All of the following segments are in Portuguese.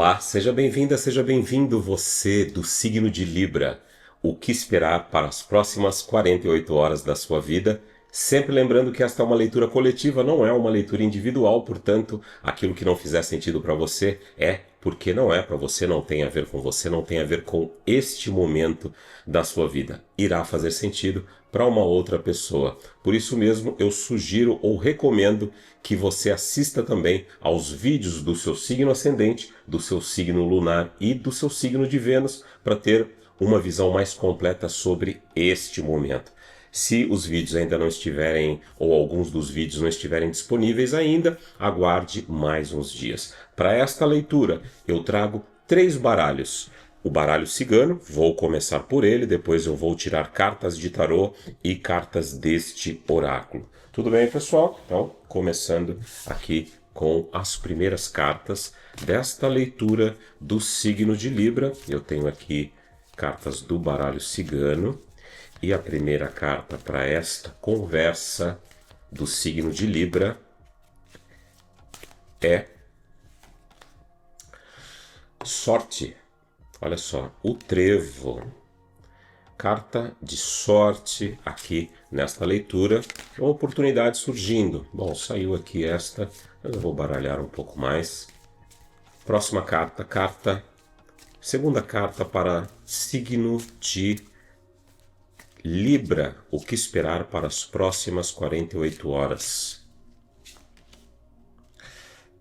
Olá, seja bem-vinda, seja bem-vindo você do signo de Libra. O que esperar para as próximas 48 horas da sua vida? Sempre lembrando que esta é uma leitura coletiva, não é uma leitura individual, portanto, aquilo que não fizer sentido para você é porque não é para você, não tem a ver com você, não tem a ver com este momento da sua vida. Irá fazer sentido para uma outra pessoa. Por isso mesmo, eu sugiro ou recomendo que você assista também aos vídeos do seu signo ascendente, do seu signo lunar e do seu signo de Vênus para ter uma visão mais completa sobre este momento. Se os vídeos ainda não estiverem, ou alguns dos vídeos não estiverem disponíveis ainda, aguarde mais uns dias. Para esta leitura, eu trago 3 baralhos. O baralho cigano, vou começar por ele, depois eu vou tirar cartas de tarô e cartas deste oráculo. Tudo bem, pessoal? Então, começando aqui com as primeiras cartas desta leitura do signo de Libra. Eu tenho aqui cartas do baralho cigano. E a primeira carta para esta conversa do signo de Libra é sorte. Olha só, o trevo. Carta de sorte aqui nesta leitura. Uma oportunidade surgindo. Bom, saiu aqui esta, mas eu vou baralhar um pouco mais. Próxima carta, segunda carta para signo de Libra, o que esperar para as próximas 48 horas?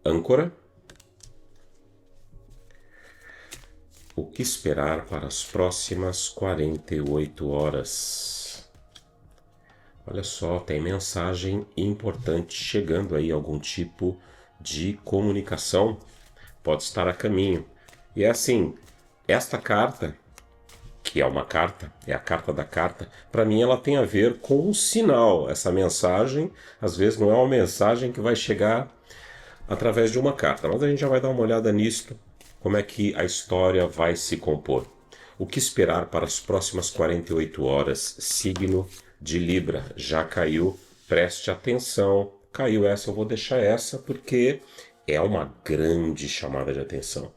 Âncora. O que esperar para as próximas 48 horas? Olha só, tem mensagem importante chegando aí, algum tipo de comunicação pode estar a caminho. E é assim, esta carta, que é uma carta, é a carta da carta, para mim ela tem a ver com um sinal. Essa mensagem, às vezes, não é uma mensagem que vai chegar através de uma carta, mas a gente já vai dar uma olhada nisso, como é que a história vai se compor. O que esperar para as próximas 48 horas? Signo de Libra, já caiu, preste atenção. Caiu essa, eu vou deixar essa porque é uma grande chamada de atenção.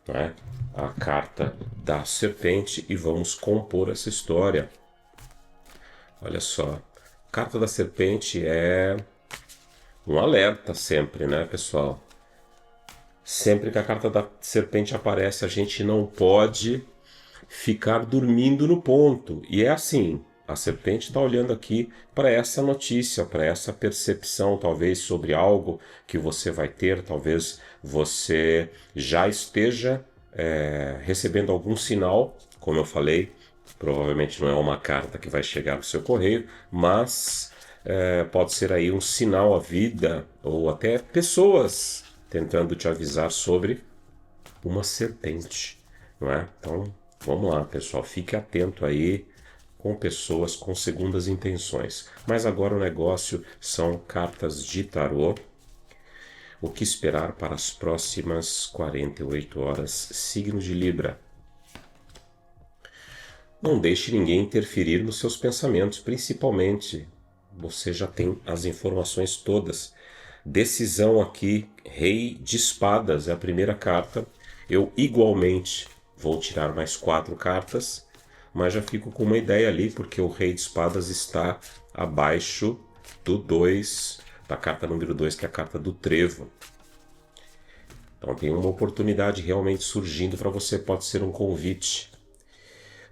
Né? A carta da serpente e vamos compor essa história. Olha só, a carta da serpente é um alerta sempre, né, pessoal? Sempre que a carta da serpente aparece, a gente não pode ficar dormindo no ponto. E é assim, a serpente está olhando aqui para essa notícia, para essa percepção, talvez sobre algo que você vai ter, talvez você já esteja recebendo algum sinal, como eu falei, provavelmente não é uma carta que vai chegar no seu correio, mas pode ser aí um sinal à vida, ou até pessoas tentando te avisar sobre uma serpente, não é? Então, vamos lá, pessoal, fique atento aí com pessoas com segundas intenções. Mas agora o negócio são cartas de tarô. O que esperar para as próximas 48 horas? Signo de Libra. Não deixe ninguém interferir nos seus pensamentos, principalmente. Você já tem as informações todas. Decisão aqui, Rei de Espadas é a primeira carta. Eu igualmente vou tirar mais 4 cartas, mas já fico com uma ideia ali, porque o Rei de Espadas está abaixo do 2, da carta número 2, que é a carta do trevo. Então tem uma oportunidade realmente surgindo para você, pode ser um convite.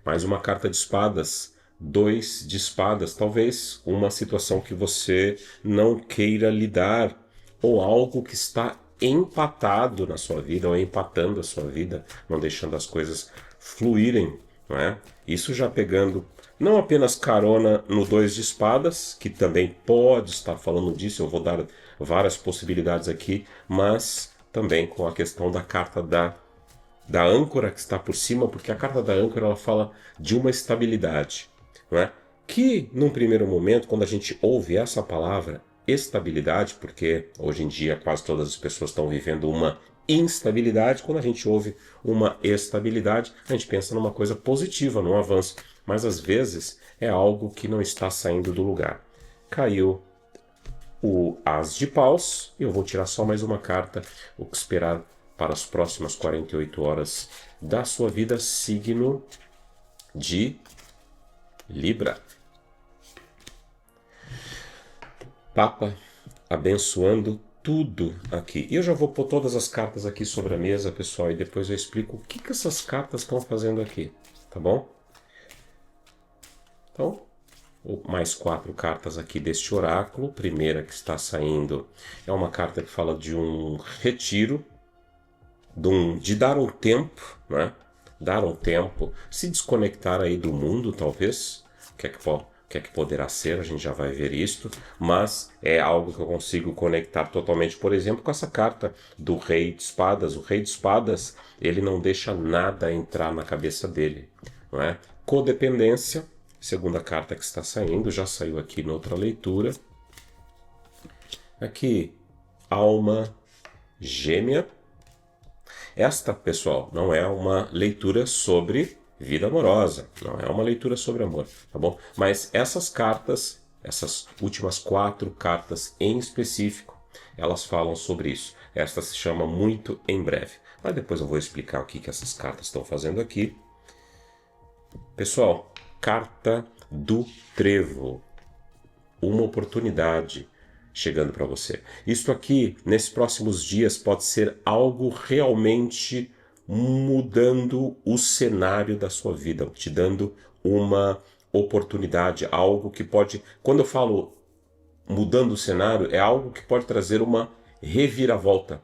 Mais uma carta de espadas, 2 de espadas, talvez uma situação que você não queira lidar, ou algo que está empatado na sua vida, ou empatando a sua vida, não deixando as coisas fluírem, não é? Isso já pegando não apenas carona no 2 de espadas, que também pode estar falando disso, eu vou dar várias possibilidades aqui, mas também com a questão da carta da âncora que está por cima, porque a carta da âncora ela fala de uma estabilidade, não é? Que num primeiro momento, quando a gente ouve essa palavra estabilidade, porque hoje em dia quase todas as pessoas estão vivendo uma instabilidade, quando a gente ouve uma estabilidade, a gente pensa numa coisa positiva, num avanço, mas às vezes é algo que não está saindo do lugar. Caiu o As de Paus, e eu vou tirar só mais uma carta, o que esperar para as próximas 48 horas da sua vida, signo de Libra. Papa abençoando tudo aqui. E eu já vou pôr todas as cartas aqui sobre a mesa, pessoal, e depois eu explico o que essas cartas estão fazendo aqui, tá bom? Então, mais 4 cartas aqui deste oráculo. Primeira que está saindo é uma carta que fala de um retiro, de dar um tempo, né? Dar um tempo, se desconectar aí do mundo, talvez. O que é que poderá ser, a gente já vai ver isto, mas é algo que eu consigo conectar totalmente, por exemplo, com essa carta do Rei de Espadas. O Rei de Espadas, ele não deixa nada entrar na cabeça dele, não é? Codependência, segunda carta que está saindo, já saiu aqui na outra leitura. Aqui, alma gêmea. Esta, pessoal, não é uma leitura sobre vida amorosa, não é uma leitura sobre amor, tá bom? Mas essas cartas, essas últimas 4 cartas em específico, elas falam sobre isso. Esta se chama Muito em Breve. Mas depois eu vou explicar o que essas cartas estão fazendo aqui. Pessoal, carta do trevo. Uma oportunidade chegando para você. Isto aqui, nesses próximos dias, pode ser algo realmente mudando o cenário da sua vida, te dando uma oportunidade, algo que pode... Quando eu falo mudando o cenário, é algo que pode trazer uma reviravolta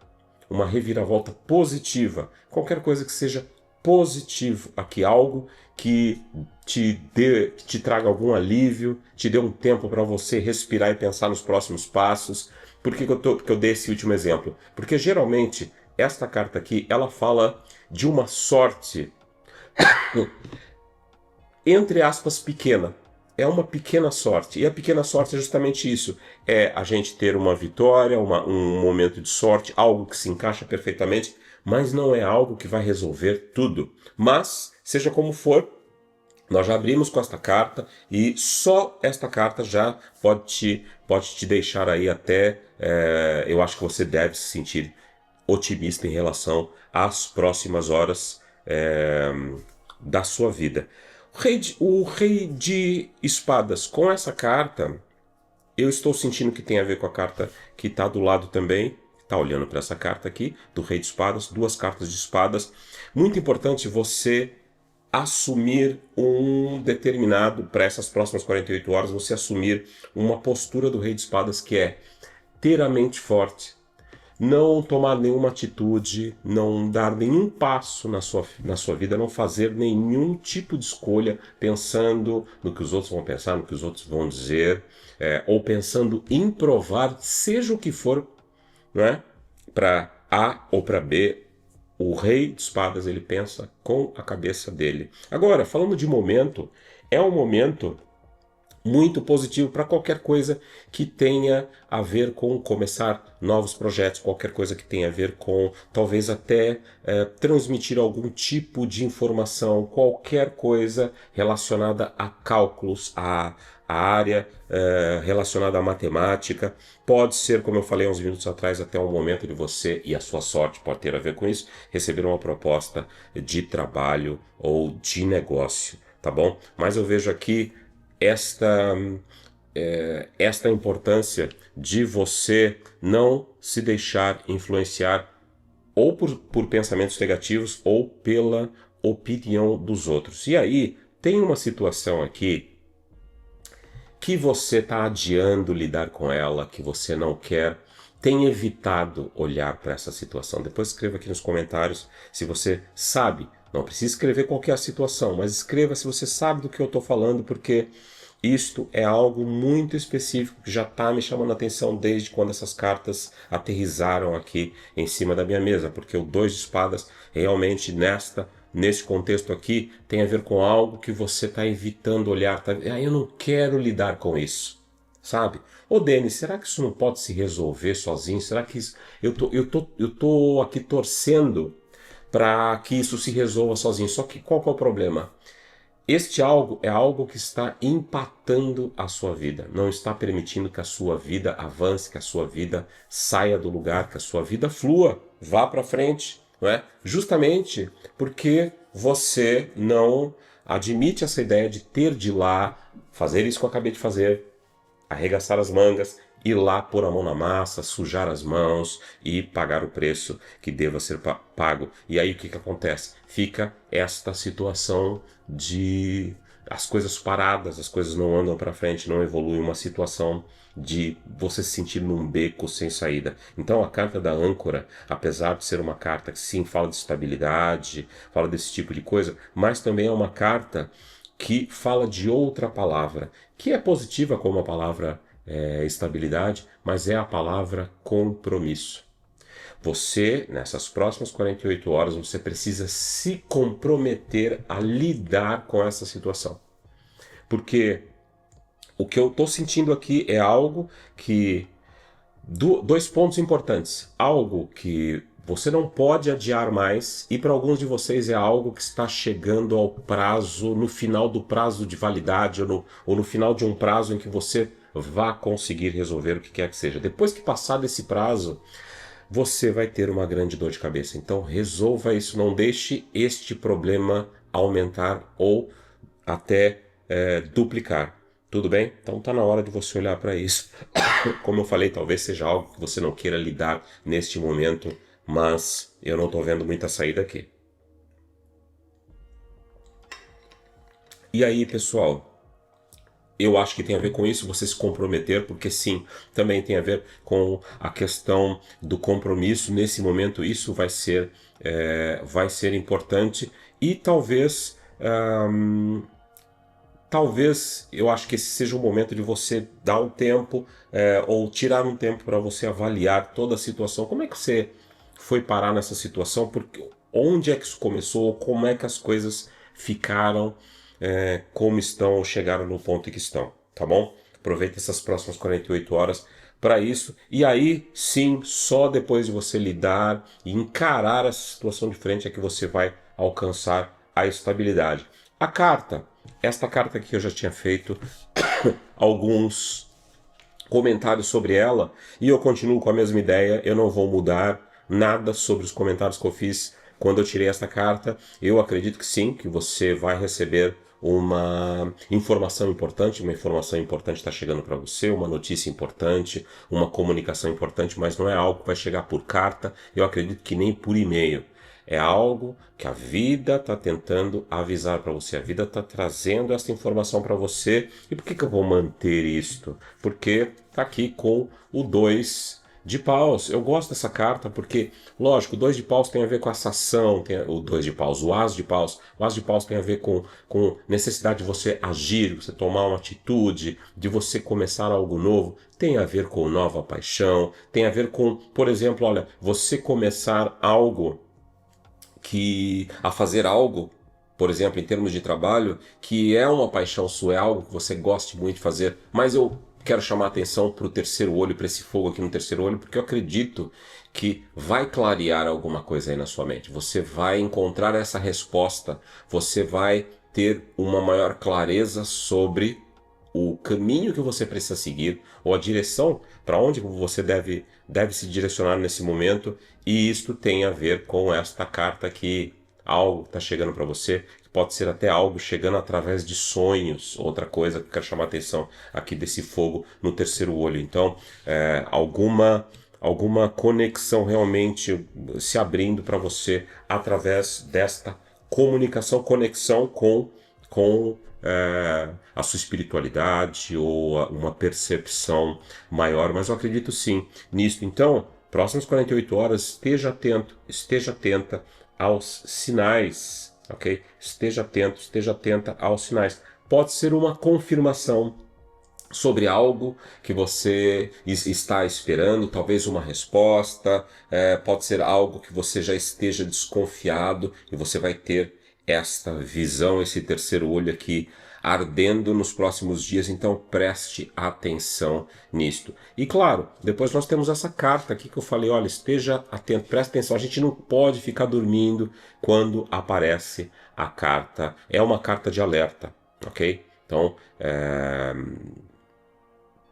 positiva, qualquer coisa que seja positivo aqui, algo que te traga algum alívio, te dê um tempo para você respirar e pensar nos próximos passos. Por que eu dei esse último exemplo? Porque geralmente esta carta aqui, ela fala de uma sorte, entre aspas, pequena. É uma pequena sorte. E a pequena sorte é justamente isso. É a gente ter uma vitória, um momento de sorte, algo que se encaixa perfeitamente, mas não é algo que vai resolver tudo. Mas, seja como for, nós já abrimos com esta carta e só esta carta já pode te deixar aí até... eu acho que você deve se sentir otimista em relação às próximas horas da sua vida. O rei de espadas, com essa carta, eu estou sentindo que tem a ver com a carta que está do lado também, está olhando para essa carta aqui, do rei de espadas, 2 cartas de espadas. Muito importante você assumir um determinado, para essas próximas 48 horas, você assumir uma postura do rei de espadas que é ter a mente forte, não tomar nenhuma atitude, não dar nenhum passo na sua vida, não fazer nenhum tipo de escolha pensando no que os outros vão pensar, no que os outros vão dizer, ou pensando em provar, seja o que for, né, para A ou para B. O rei de espadas, ele pensa com a cabeça dele. Agora, falando de momento, é um momento muito positivo para qualquer coisa que tenha a ver com começar novos projetos, qualquer coisa que tenha a ver com talvez até transmitir algum tipo de informação, qualquer coisa relacionada a cálculos, a área relacionada à matemática. Pode ser, como eu falei uns minutos atrás, até um momento de você, e a sua sorte pode ter a ver com isso, receber uma proposta de trabalho ou de negócio, tá bom? Mas eu vejo aqui esta importância de você não se deixar influenciar ou por pensamentos negativos ou pela opinião dos outros. E aí tem uma situação aqui que você está adiando lidar com ela, que você não quer, tem evitado olhar para essa situação. Depois escreva aqui nos comentários se você sabe. Não precisa escrever qualquer situação, mas escreva se você sabe do que eu estou falando, porque isto é algo muito específico que já está me chamando a atenção desde quando essas cartas aterrizaram aqui em cima da minha mesa, porque o 2 de espadas realmente nesse contexto aqui tem a ver com algo que você está evitando olhar. Eu não quero lidar com isso, sabe? Ô Denis, será que isso não pode se resolver sozinho? Será que isso... eu tô aqui torcendo para que isso se resolva sozinho. Só que qual que é o problema? Este algo é algo que está empatando a sua vida, não está permitindo que a sua vida avance, que a sua vida saia do lugar, que a sua vida flua, vá para frente, não é? Justamente porque você não admite essa ideia de ter de ir lá, fazer isso que eu acabei de fazer, arregaçar as mangas, ir lá pôr a mão na massa, sujar as mãos e pagar o preço que deva ser pago. E aí o que acontece? Fica esta situação de as coisas paradas, as coisas não andam para frente, não evolui, uma situação de você se sentir num beco sem saída. Então a carta da âncora, apesar de ser uma carta que sim fala de estabilidade, fala desse tipo de coisa, mas também é uma carta que fala de outra palavra, que é positiva como a palavra estabilidade, mas é a palavra compromisso. Você, nessas próximas 48 horas, você precisa se comprometer a lidar com essa situação. Porque o que eu estou sentindo aqui é algo que... Dois pontos importantes. Algo que você não pode adiar mais, e para alguns de vocês é algo que está chegando ao prazo, no final do prazo de validade, ou no final de um prazo em que você vá conseguir resolver o que quer que seja. Depois que passar desse prazo, você vai ter uma grande dor de cabeça. Então resolva isso, não deixe este problema aumentar ou até duplicar. Tudo bem? Então tá na hora de você olhar para isso. Como eu falei, talvez seja algo que você não queira lidar neste momento, mas eu não estou vendo muita saída aqui. E aí, pessoal, eu acho que tem a ver com isso, você se comprometer, porque sim, também tem a ver com a questão do compromisso. Nesse momento, isso vai ser importante e talvez eu acho que esse seja o momento de você dar um tempo ou tirar um tempo para você avaliar toda a situação. Como é que você foi parar nessa situação? Porque, onde é que isso começou? Como é que as coisas ficaram como estão ou chegaram no ponto em que estão, tá bom? Aproveita essas próximas 48 horas para isso. E aí, sim, só depois de você lidar e encarar essa situação de frente é que você vai alcançar a estabilidade. Esta carta aqui eu já tinha feito alguns comentários sobre ela e eu continuo com a mesma ideia, eu não vou mudar nada sobre os comentários que eu fiz quando eu tirei esta carta. Eu acredito que sim, que você vai receber uma informação importante está chegando para você, uma notícia importante, uma comunicação importante, mas não é algo que vai chegar por carta, eu acredito que nem por e-mail. É algo que a vida está tentando avisar para você. A vida está trazendo essa informação para você. E por que eu vou manter isto? Porque está aqui com o 2 de paus. Eu gosto dessa carta porque, lógico, o 2 de paus tem a ver com essa ação, o 2 de paus, o as de paus. O as de paus tem a ver com necessidade de você agir, você tomar uma atitude, de você começar algo novo. Tem a ver com nova paixão, tem a ver com, por exemplo, olha, você começar algo a fazer algo, por exemplo, em termos de trabalho, que é uma paixão sua, é algo que você goste muito de fazer, mas eu quero chamar a atenção para o terceiro olho, para esse fogo aqui no terceiro olho, porque eu acredito que vai clarear alguma coisa aí na sua mente. Você vai encontrar essa resposta, você vai ter uma maior clareza sobre o caminho que você precisa seguir ou a direção para onde você deve se direcionar nesse momento, e isto tem a ver com esta carta que algo está chegando para você, que pode ser até algo chegando através de sonhos. Outra coisa que eu quero chamar a atenção aqui desse fogo no terceiro olho. Então, alguma conexão realmente se abrindo para você através desta comunicação, conexão com a sua espiritualidade ou uma percepção maior, mas eu acredito sim nisso. Então, próximas 48 horas, esteja atento, esteja atenta aos sinais, ok? Esteja atento, esteja atenta aos sinais. Pode ser uma confirmação sobre algo que você está esperando, talvez uma resposta, pode ser algo que você já esteja desconfiado e você vai ter esta visão, esse terceiro olho aqui ardendo nos próximos dias, então preste atenção nisto. E claro, depois nós temos essa carta aqui que eu falei, olha, esteja atento, preste atenção, a gente não pode ficar dormindo quando aparece a carta, é uma carta de alerta, ok? Então,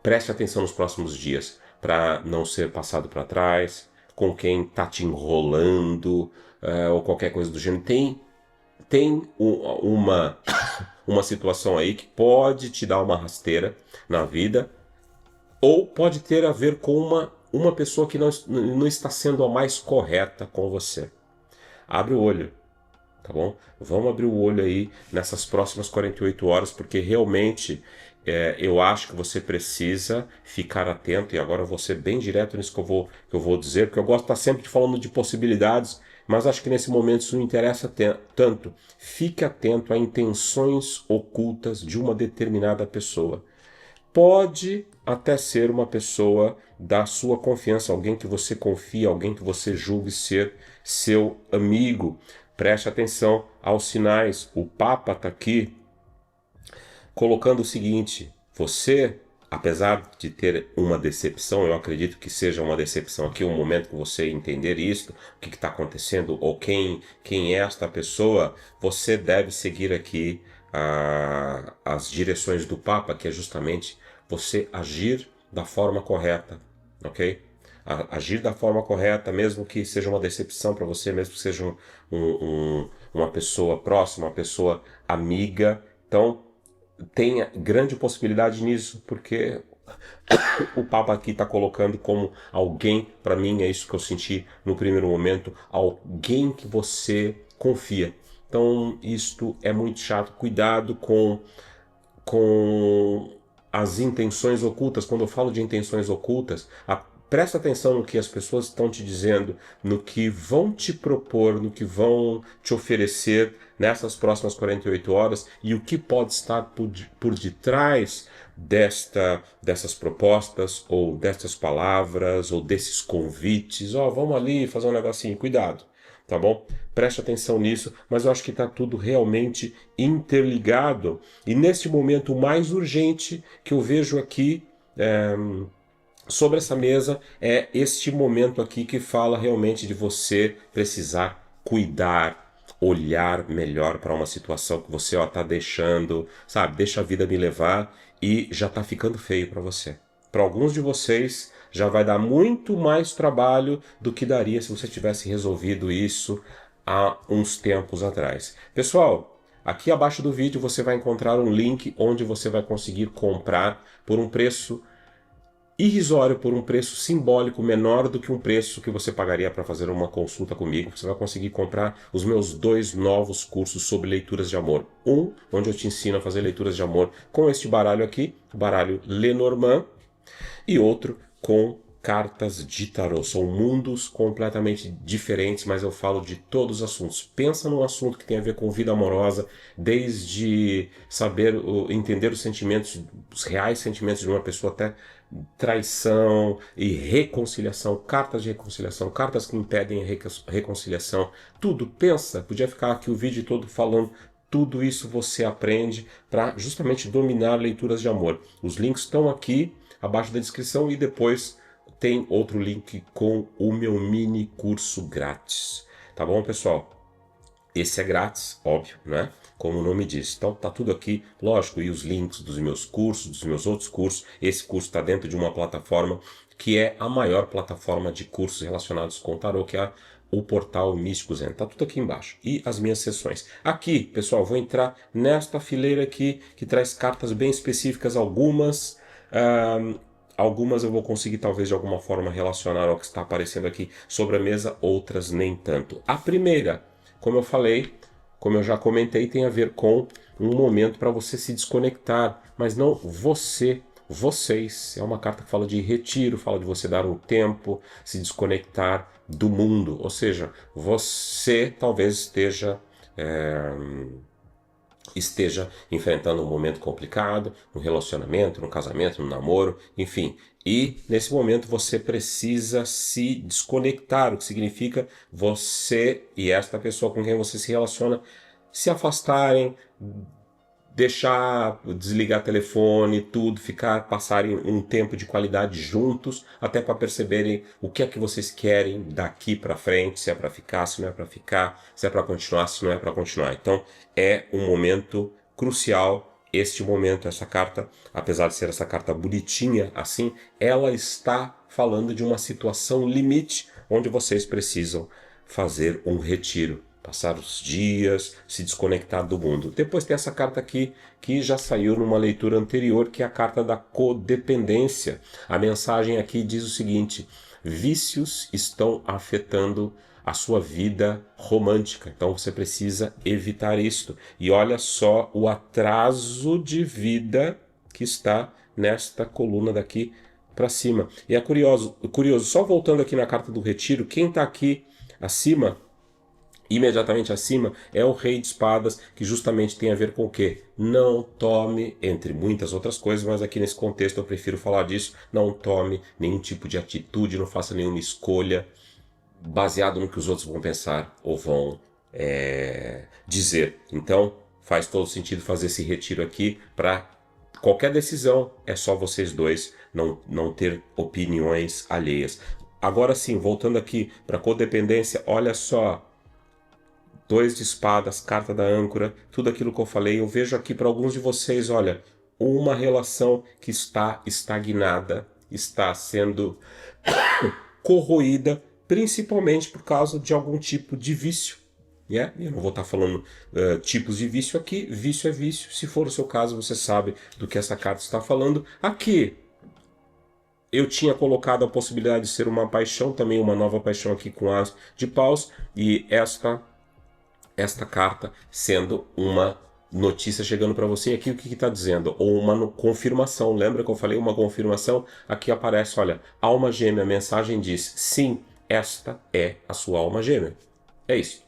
preste atenção nos próximos dias para não ser passado para trás, com quem está te enrolando, ou qualquer coisa do gênero. Tem uma situação aí que pode te dar uma rasteira na vida, ou pode ter a ver com uma pessoa que não está sendo a mais correta com você. Abre o olho, tá bom? Vamos abrir o olho aí nessas próximas 48 horas, porque realmente eu acho que você precisa ficar atento, e agora eu vou ser bem direto nisso que eu vou dizer, porque eu gosto de estar sempre falando de possibilidades, mas acho que nesse momento isso não interessa tanto. Fique atento a intenções ocultas de uma determinada pessoa. Pode até ser uma pessoa da sua confiança, alguém que você confia, alguém que você julgue ser seu amigo. Preste atenção aos sinais. O Papa está aqui colocando o seguinte: você, apesar de ter uma decepção, eu acredito que seja uma decepção aqui, um momento que você entender isso, o que está acontecendo, ou quem é esta pessoa, você deve seguir aqui as direções do Papa, que é justamente você agir da forma correta, ok? Agir da forma correta, mesmo que seja uma decepção para você, mesmo que seja uma pessoa próxima, uma pessoa amiga. Então, tenha grande possibilidade nisso, porque o Papa aqui está colocando como alguém, para mim é isso que eu senti no primeiro momento, alguém que você confia. Então isto é muito chato. Cuidado com as intenções ocultas. Quando eu falo de intenções ocultas, presta atenção no que as pessoas estão te dizendo, no que vão te propor, no que vão te oferecer nessas próximas 48 horas, e o que pode estar por detrás dessas propostas, ou dessas palavras, ou desses convites. Vamos ali fazer um negocinho, cuidado, tá bom? Preste atenção nisso, mas eu acho que está tudo realmente interligado. E neste momento, o mais urgente que eu vejo aqui sobre essa mesa é este momento aqui que fala realmente de você precisar cuidar, olhar melhor para uma situação que você está deixando, sabe? Deixa a vida me levar, e já está ficando feio para você. Para alguns de vocês já vai dar muito mais trabalho do que daria se você tivesse resolvido isso há uns tempos atrás. Pessoal, aqui abaixo do vídeo você vai encontrar um link onde você vai conseguir comprar por um preço irrisório, por um preço simbólico menor do que um preço que você pagaria para fazer uma consulta comigo. Você vai conseguir comprar os meus 2 novos cursos sobre leituras de amor. Um, onde eu te ensino a fazer leituras de amor com este baralho aqui, o baralho Lenormand, e outro com cartas de tarô. São mundos completamente diferentes, mas eu falo de todos os assuntos. Pensa num assunto que tem a ver com vida amorosa, desde saber entender os sentimentos, os reais sentimentos de uma pessoa, até traição e reconciliação, cartas de reconciliação, cartas que impedem a reconciliação, tudo. Pensa, podia ficar aqui o vídeo todo falando. Tudo isso você aprende para justamente dominar leituras de amor. Os links estão aqui abaixo da descrição, e depois tem outro link com o meu mini curso grátis. Tá bom, pessoal? Esse é grátis, óbvio, né? Como o nome diz. Então tá tudo aqui, lógico, e os links dos meus cursos, dos meus outros cursos. Esse curso está dentro de uma plataforma que é a maior plataforma de cursos relacionados com tarô, que é o portal Místico Zen. Tá tudo aqui embaixo. E as minhas sessões. Aqui, pessoal, vou entrar nesta fileira aqui, que traz cartas bem específicas, algumas eu vou conseguir talvez de alguma forma relacionar ao que está aparecendo aqui sobre a mesa, outras nem tanto. A primeira, como eu falei, como eu já comentei, tem a ver com um momento para você se desconectar, mas não vocês. É uma carta que fala de retiro, fala de você dar um tempo, se desconectar do mundo. Ou seja, você talvez esteja enfrentando um momento complicado, no relacionamento, no casamento, no namoro, enfim. E nesse momento você precisa se desconectar, o que significa você e esta pessoa com quem você se relaciona se afastarem, desligar telefone, tudo, passarem um tempo de qualidade juntos, até para perceberem o que é que vocês querem daqui para frente, se é para ficar, se não é para ficar, se é para continuar, se não é para continuar. Então é um momento crucial. Este momento, essa carta, apesar de ser essa carta bonitinha assim, ela está falando de uma situação limite onde vocês precisam fazer um retiro, passar os dias, se desconectar do mundo. Depois tem essa carta aqui, que já saiu numa leitura anterior, que é a carta da codependência. A mensagem aqui diz o seguinte: vícios estão afetando a sua vida romântica, então você precisa evitar isto. E olha só o atraso de vida que está nesta coluna daqui para cima. E é curioso, só voltando aqui na carta do retiro, quem está aqui acima, imediatamente acima, é o Rei de Espadas, que justamente tem a ver com o quê? Não tome, entre muitas outras coisas, mas aqui nesse contexto eu prefiro falar disso, não tome nenhum tipo de atitude, não faça nenhuma escolha baseado no que os outros vão pensar ou vão dizer. Então faz todo sentido fazer esse retiro aqui. Para qualquer decisão é só vocês dois, não ter opiniões alheias. Agora sim, voltando aqui para codependência, olha só, 2 de espadas, carta da âncora, tudo aquilo que eu falei. Eu vejo aqui para alguns de vocês, olha, uma relação que está estagnada, está sendo corroída, principalmente por causa de algum tipo de vício. Eu não vou estar falando tipos de vício aqui, vício é vício. Se for o seu caso, você sabe do que essa carta está falando. Aqui, eu tinha colocado a possibilidade de ser uma paixão, também uma nova paixão aqui com as de paus, e esta carta sendo uma notícia chegando para você. Aqui o que está dizendo? Ou uma confirmação. Lembra que eu falei uma confirmação? Aqui aparece, olha, alma gêmea. A mensagem diz: sim, esta é a sua alma gêmea. É isso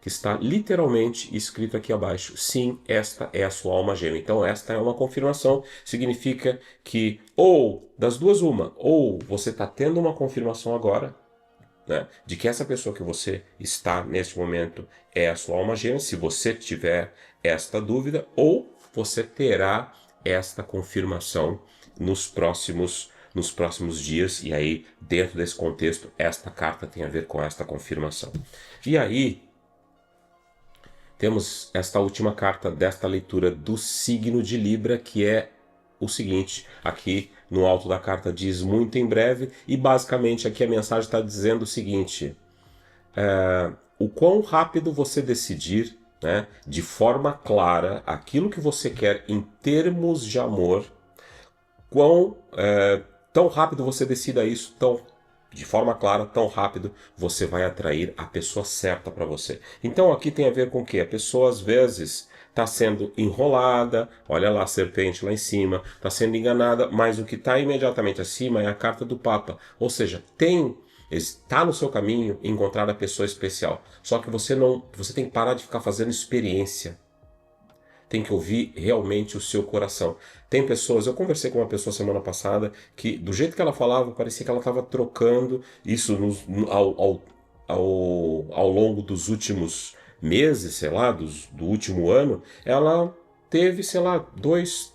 que está literalmente escrito aqui abaixo. Sim, esta é a sua alma gêmea. Então esta é uma confirmação. Significa que ou das duas uma, ou você está tendo uma confirmação agora, né, de que essa pessoa que você está neste momento é a sua alma gêmea, se você tiver esta dúvida, ou você terá esta confirmação nos próximos dias. E aí, dentro desse contexto, esta carta tem a ver com esta confirmação. E aí, temos esta última carta desta leitura do signo de Libra, que é o seguinte: aqui no alto da carta diz muito em breve, e basicamente aqui a mensagem está dizendo o seguinte: o quão rápido você decidir, né, de forma clara aquilo que você quer em termos de amor, tão rápido você decida isso, de forma clara, tão rápido você vai atrair a pessoa certa para você. Então aqui tem a ver com o quê? A pessoa às vezes está sendo enrolada, olha lá a serpente lá em cima, está sendo enganada, mas o que está imediatamente acima é a carta do Papa. Ou seja, está no seu caminho encontrar a pessoa especial. Só que você tem que parar de ficar fazendo experiência. Tem que ouvir realmente o seu coração. Tem pessoas, eu conversei com uma pessoa semana passada, que do jeito que ela falava, parecia que ela estava trocando isso ao longo dos últimos meses, sei lá, do último ano. Ela teve, sei lá, 2,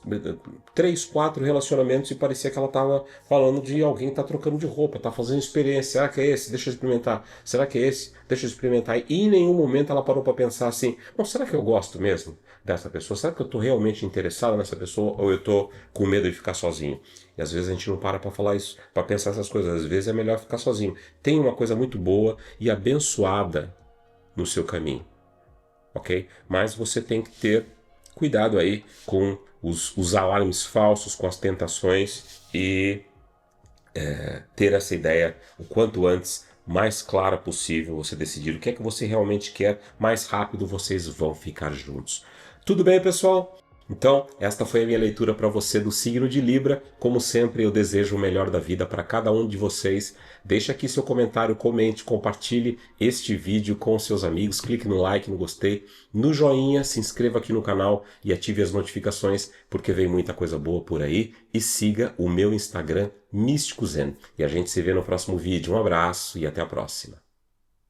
3, 4 relacionamentos e parecia que ela estava falando de alguém que está trocando de roupa, está fazendo experiência. Será que é esse? Deixa eu experimentar. Será que é esse? Deixa eu experimentar. E em nenhum momento ela parou para pensar assim: bom, será que eu gosto mesmo dessa pessoa? Será que eu estou realmente interessado nessa pessoa ou eu estou com medo de ficar sozinho? E às vezes a gente não para falar isso, para pensar essas coisas. Às vezes é melhor ficar sozinho. Tem uma coisa muito boa e abençoada no seu caminho, ok? Mas você tem que ter cuidado aí com os alarmes falsos, com as tentações, e ter essa ideia o quanto antes, mais clara possível, você decidir o que é que você realmente quer, mais rápido vocês vão ficar juntos. Tudo bem, pessoal? Então, esta foi a minha leitura para você do signo de Libra. Como sempre, eu desejo o melhor da vida para cada um de vocês. Deixe aqui seu comentário, comente, compartilhe este vídeo com seus amigos, clique no like, no gostei, no joinha, se inscreva aqui no canal e ative as notificações, porque vem muita coisa boa por aí. E siga o meu Instagram, Místico Zen. E a gente se vê no próximo vídeo. Um abraço e até a próxima.